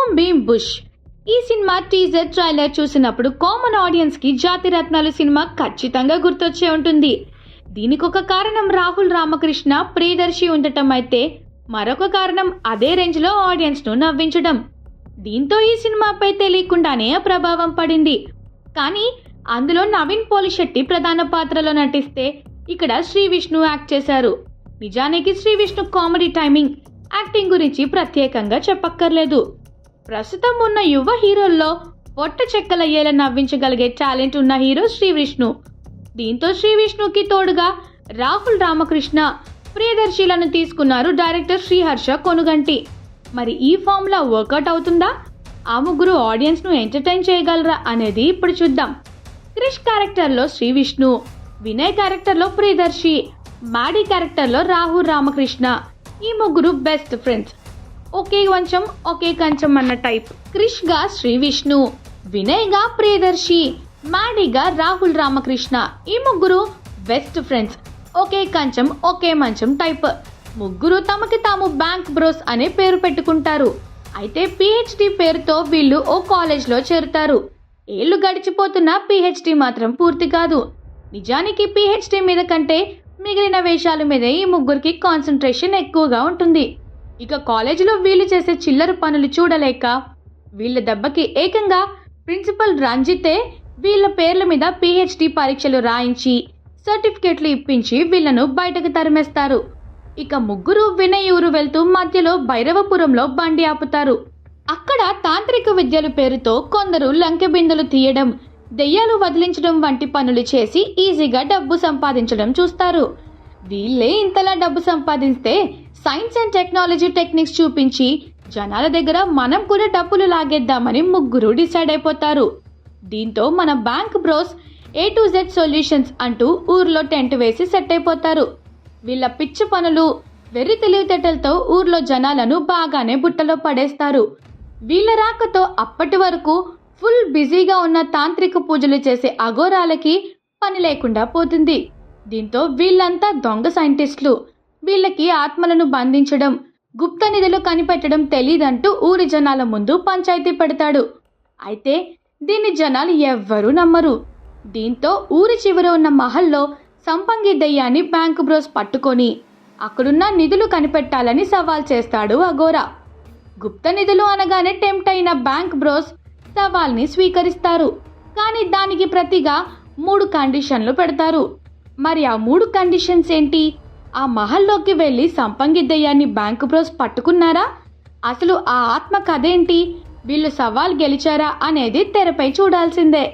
Bomb beam bush. ఈ cinema teaser trailer చూసినప్పుడు common audience కి జాతి రత్నాలు సినిమా ఖచ్చితంగా గుర్తొచ్చే ఉంటుంది. దీనికి ఒక కారణం రాహుల్ రామకృష్ణ ప్రియదర్శి ఉండటం అయితే మరొక కారణం అదే రేంజ్ లో ఆడియన్స్ ను నవ్వించడం. దీంతో ఈ సినిమాపై తెలియకుండానే ప్రభావం పడింది. కానీ అందులో నవీన్ పోలిశెట్టి ప్రధాన పాత్రలో నటిస్తే ఇక్కడ శ్రీ విష్ణు యాక్ట్ చేశారు. నిజానికి Shri Vishnu comedy timing, acting గురించి ప్రత్యేకంగా చెప్పక్కర్లేదు. ప్రస్తుతం ఉన్న యువ హీరోల్లో పొట్ట చెక్కలయ్యేలా నవ్వించగలిగే టాలెంట్ ఉన్న హీరో శ్రీ విష్ణు. దీంతో శ్రీ విష్ణుకి తోడుగా రాహుల్ రామకృష్ణ, ప్రియదర్శిలను తీసుకున్నారు డైరెక్టర్ శ్రీహర్ష కొనుగంటి. మరి ఈ ఫార్ములా వర్కౌట్ అవుతుందా? ఆ ముగ్గురు ఆడియన్స్ ను ఎంటర్టైన్ చేయగలరా అనేది ఇప్పుడు చూద్దాం. క్రిష్ క్యారెక్టర్ లో శ్రీ విష్ణు, వినయ్ క్యారెక్టర్ లో ప్రియదర్శి, మాడీ క్యారెక్టర్ లో రాహుల్ రామకృష్ణ. ఈ ముగ్గురు బెస్ట్ ఫ్రెండ్స్. ఒకే వంచం ఒకే కంచం అన్న టైప్. క్రిష్ గా శ్రీ విష్ణు, వినయ్ గా ప్రియదర్శి, మాడీగా రాహుల్ రామకృష్ణ. ఈ ముగ్గురు బెస్ట్ ఫ్రెండ్స్. ఒకే కంచం ఒకే మంచం టైప్. ముగ్గురు తమకి తాము బ్యాంక్ బ్రోస్ అనే పేరు పెట్టుకుంటారు. అయితే పిహెచ్డి పేరుతో వీళ్ళు ఓ కాలేజ్ లో చేరుతారు. ఏళ్లు గడిచిపోతున్నా పిహెచ్డి మాత్రం పూర్తి కాదు. నిజానికి పిహెచ్డి మీద కంటే మిగిలిన వేషాల మీదే ఈ ముగ్గురికి కాన్సన్ట్రేషన్ ఎక్కువగా ఉంటుంది. ఇక కాలేజీలో వీళ్ళు చేసే చిల్లర పనులు చూడలేక వీళ్ళ దెబ్బకి ఏకంగా ప్రిన్సిపల్ రంజితే వీళ్ళ పేర్ల మీద పిహెచ్డి పరీక్షలు రాయించి సర్టిఫికెట్లు ఇప్పించి వీళ్లను బయటకు తరిమేస్తారు. ఇక ముగ్గురు వినయ్ ఊరు వెళ్తూ మధ్యలో భైరవపురంలో బండి ఆపుతారు. అక్కడ తాంత్రిక విద్యల పేరుతో కొందరు లంకె బిందెలు తీయడం, దెయ్యాలు వదిలించడం వంటి పనులు చేసి ఈజీగా డబ్బు సంపాదించడం చూస్తారు. వీళ్ళే ఇంతలా డబ్బు సంపాదిస్తే సైన్స్ అండ్ టెక్నాలజీ టెక్నిక్స్ చూపించి జనాల దగ్గర మనం కూడా డబ్బులు లాగేద్దామని ముగ్గురు డిసైడ్ అయిపోతారు. దీంతో మన bank bros A to Z solutions అంటూ ఊర్లో టెంట్ వేసి సెట్ అయిపోతారు. వీళ్ళ పిచ్చి పనులు, వెర్రి తెలివితేటలతో ఊర్లో జనాలను బాగానే బుట్టలో పడేస్తారు. వీళ్ళ రాకతో అప్పటి వరకు ఫుల్ బిజీగా ఉన్న తాంత్రిక పూజలు చేసే అఘోరాలకి పని లేకుండా పోతుంది. దీంతో వీళ్ళంతా దొంగ సైంటిస్టులు. వీళ్ళకి ఆత్మలను బంధించడం, గుప్త నిధులు కనిపెట్టడం తెలీదంటూ ఊరి జనాల ముందు పంచాయతీ పెడతాడు. అయితే దీన్ని జనాలు ఎవ్వరూ నమ్మరు. దీంతో ఊరి చివర ఉన్న మహల్లో సంపంగి దెయ్యాన్ని బ్యాంక్ బ్రోస్ పట్టుకొని అక్కడున్న నిధులు కనిపెట్టాలని సవాల్ చేస్తాడు అఘోరా. గుప్త నిధులు అనగానే టెంప్ట్ అయిన బ్యాంక్ బ్రోస్ సవాల్ని స్వీకరిస్తారు. కానీ దానికి ప్రతిగా 3 కండిషన్లు పెడతారు. మరి ఆ 3 కండిషన్స్ ఏంటి? ఆ మహల్లోకి వెళ్ళి సంపంగి దెయ్యాన్ని బ్యాంక్ బ్రోస్ పట్టుకున్నారా? అసలు ఆ ఆత్మ కథేంటి? వీళ్ళు సవాల్ గెలిచారా అనేది తెరపై చూడాల్సిందే.